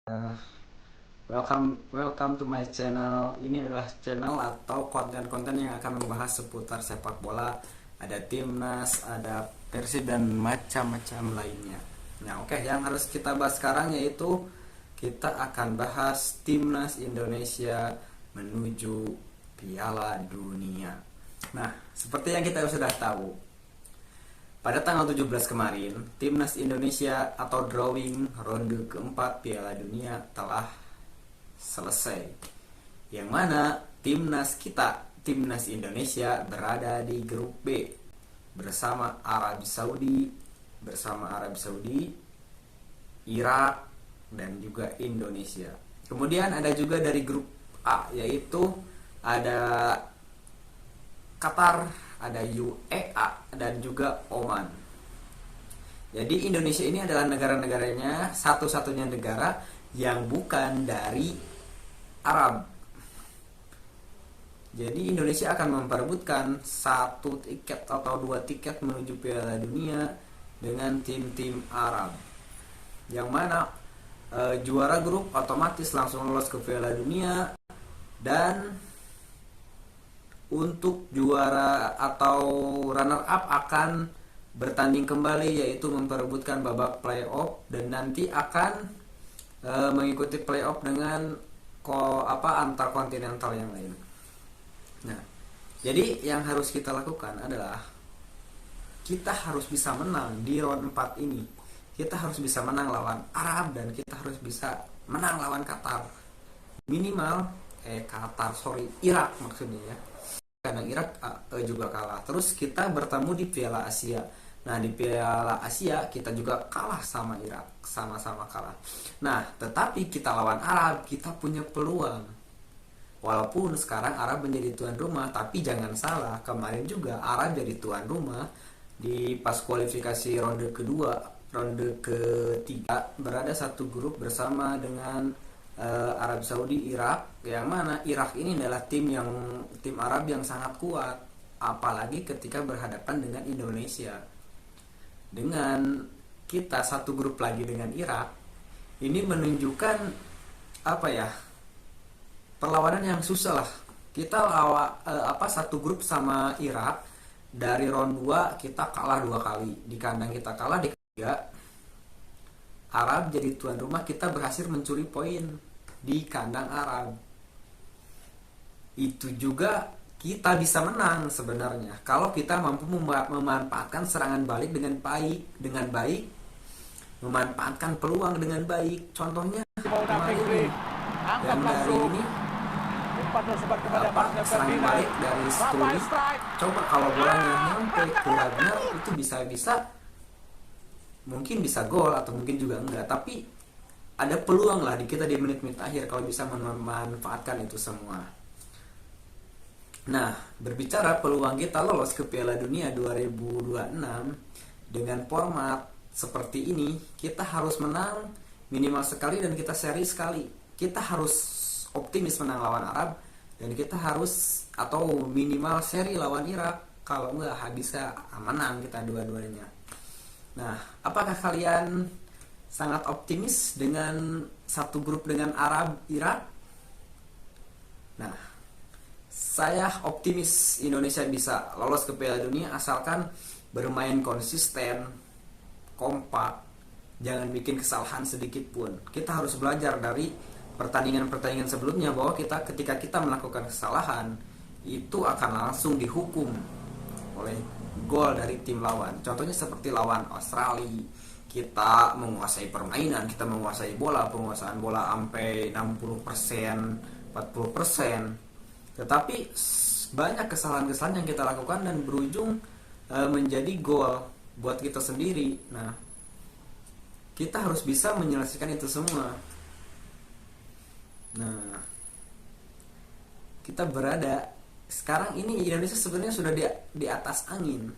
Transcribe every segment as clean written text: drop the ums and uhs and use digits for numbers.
Uh, welcome to my channel. Ini adalah channel atau konten-konten yang akan membahas seputar sepak bola. Ada timnas, ada Persib dan macam-macam lainnya. Nah, oke, yang harus kita bahas sekarang yaitu kita akan bahas timnas Indonesia menuju Piala Dunia. Nah, seperti yang kita sudah tahu, pada tanggal 17 kemarin, timnas Indonesia atau drawing ronde keempat Piala Dunia telah selesai. Yang mana timnas Indonesia berada di grup B bersama Arab Saudi, Irak dan juga Indonesia. Kemudian ada juga dari grup A, yaitu ada Qatar, ada UEA dan juga Oman. Jadi Indonesia ini adalah negara-negaranya satu-satunya negara yang bukan dari Arab. Jadi Indonesia akan memperebutkan satu tiket atau dua tiket menuju Piala Dunia dengan tim-tim Arab. Yang mana juara grup otomatis langsung lolos ke Piala Dunia, dan untuk juara atau runner up akan bertanding kembali, yaitu memperebutkan babak playoff dan nanti akan mengikuti playoff dengan antar kontinental yang lain. Nah, jadi yang harus kita lakukan adalah kita harus bisa menang di round 4 ini. Kita harus bisa menang lawan Arab dan kita harus bisa menang lawan Qatar. Irak maksudnya ya. Karena Irak juga kalah. Terus kita bertemu di Piala Asia. Nah, di Piala Asia kita juga kalah sama Irak, sama-sama kalah. Nah, tetapi kita lawan Arab, kita punya peluang. Walaupun sekarang Arab menjadi tuan rumah, tapi jangan salah, kemarin juga Arab jadi tuan rumah di pas kualifikasi ronde kedua, ronde ketiga berada satu grup bersama dengan Arab Saudi, Irak, yang mana Irak ini adalah tim Arab yang sangat kuat, apalagi ketika berhadapan dengan Indonesia. Dengan kita satu grup lagi dengan Irak, ini menunjukkan perlawanan yang susah lah. Kita satu grup sama Irak, dari round 2 kita kalah 2 kali. Di kandang kita kalah, di ketiga Arab jadi tuan rumah, kita berhasil mencuri poin di kandang Arab. Itu juga kita bisa menang sebenarnya kalau kita mampu memanfaatkan serangan balik dengan baik, memanfaatkan peluang dengan baik. Contohnya kemarin yang dari ini serangan balik dari Studi. Coba kalau bolanya nyampe ke Ragnar, itu bisa mungkin bisa gol atau mungkin juga enggak, tapi ada peluang lah di kita di menit-menit akhir kalau bisa memanfaatkan itu semua. Nah, berbicara peluang kita lolos ke Piala Dunia 2026 dengan format seperti ini, kita harus menang minimal sekali dan kita seri sekali. Kita harus optimis menang lawan Arab dan kita harus atau minimal seri lawan Irak. Kalau enggak bisa menang kita dua-duanya. Nah, apakah kalian sangat optimis dengan satu grup dengan Arab, Irak? Nah, saya optimis Indonesia bisa lolos ke Piala Dunia asalkan bermain konsisten, kompak, jangan bikin kesalahan sedikit pun. Kita harus belajar dari pertandingan-pertandingan sebelumnya bahwa ketika kita melakukan kesalahan itu akan langsung dihukum oleh gol dari tim lawan. Contohnya seperti lawan Australia, kita menguasai permainan, kita menguasai bola, penguasaan bola sampai 60%, 40%. Tetapi banyak kesalahan-kesalahan yang kita lakukan dan berujung menjadi gol buat kita sendiri. Nah, kita harus bisa menyelesaikan itu semua. Nah, kita berada sekarang ini Indonesia sebenarnya sudah di atas angin.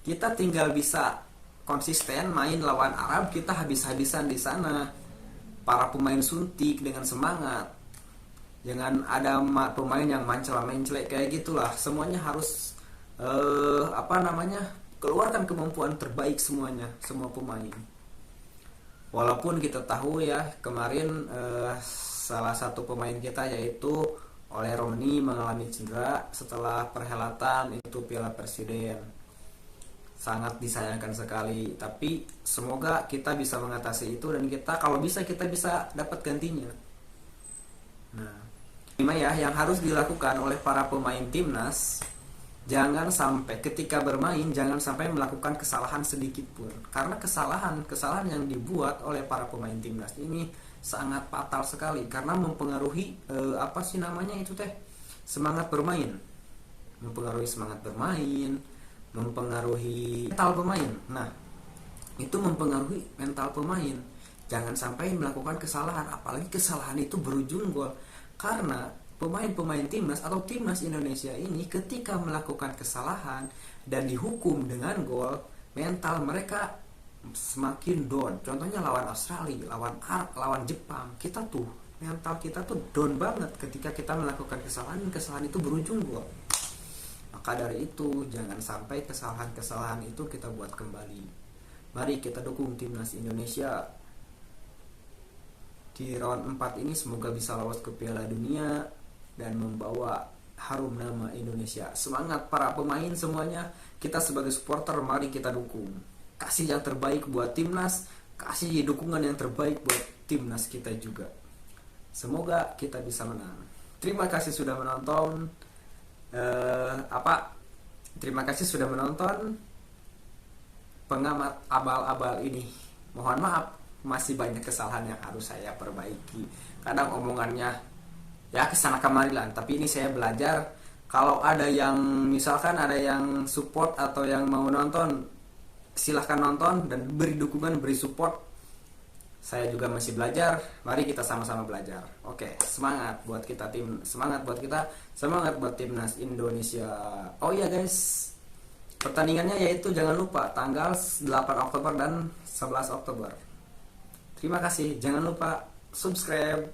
Kita tinggal bisa konsisten main lawan Arab, kita habis-habisan di sana. Para pemain suntik dengan semangat. Jangan ada pemain yang mencela-mencelek kayak gitulah. Semuanya harus keluarkan kemampuan terbaik semuanya, semua pemain. Walaupun kita tahu ya kemarin salah satu pemain kita yaitu oleh Roni mengalami cedera setelah perhelatan itu Piala Presiden. Sangat disayangkan sekali, tapi semoga kita bisa mengatasi itu dan kita kalau bisa kita bisa dapat gantinya. Nah, lima ya yang harus dilakukan oleh para pemain timnas, jangan sampai ketika bermain jangan sampai melakukan kesalahan sedikit pun, karena kesalahan yang dibuat oleh para pemain timnas ini sangat fatal sekali karena mempengaruhi semangat bermain, mempengaruhi mental pemain. Nah, itu mempengaruhi mental pemain. Jangan sampai melakukan kesalahan, apalagi kesalahan itu berujung gol. Karena pemain-pemain timnas atau timnas Indonesia ini ketika melakukan kesalahan dan dihukum dengan gol, mental mereka semakin down. Contohnya lawan Australia, lawan Jepang, mental kita tuh down banget ketika kita melakukan kesalahan itu berujung gol. Maka dari itu jangan sampai kesalahan itu kita buat kembali. Mari kita dukung timnas Indonesia di round 4 ini, semoga bisa lolos ke Piala Dunia dan membawa harum nama Indonesia. Semangat para pemain semuanya, kita sebagai supporter mari kita dukung. Kasih yang terbaik buat timnas, kasih dukungan yang terbaik buat timnas kita juga. Semoga kita bisa menang. Terima kasih sudah menonton. Terima kasih sudah menonton pengamat abal-abal ini. Mohon maaf, masih banyak kesalahan yang harus saya perbaiki. Kadang omongannya ya kesana kemari lah, tapi ini saya belajar. Kalau ada yang misalkan ada yang support atau yang mau nonton, silahkan nonton dan beri dukungan, beri support. Saya juga masih belajar. Mari kita sama-sama belajar. Oke, semangat buat kita semangat buat timnas Indonesia. Oh iya guys, pertandingannya yaitu jangan lupa tanggal 8 Oktober dan 11 Oktober. Terima kasih, jangan lupa subscribe.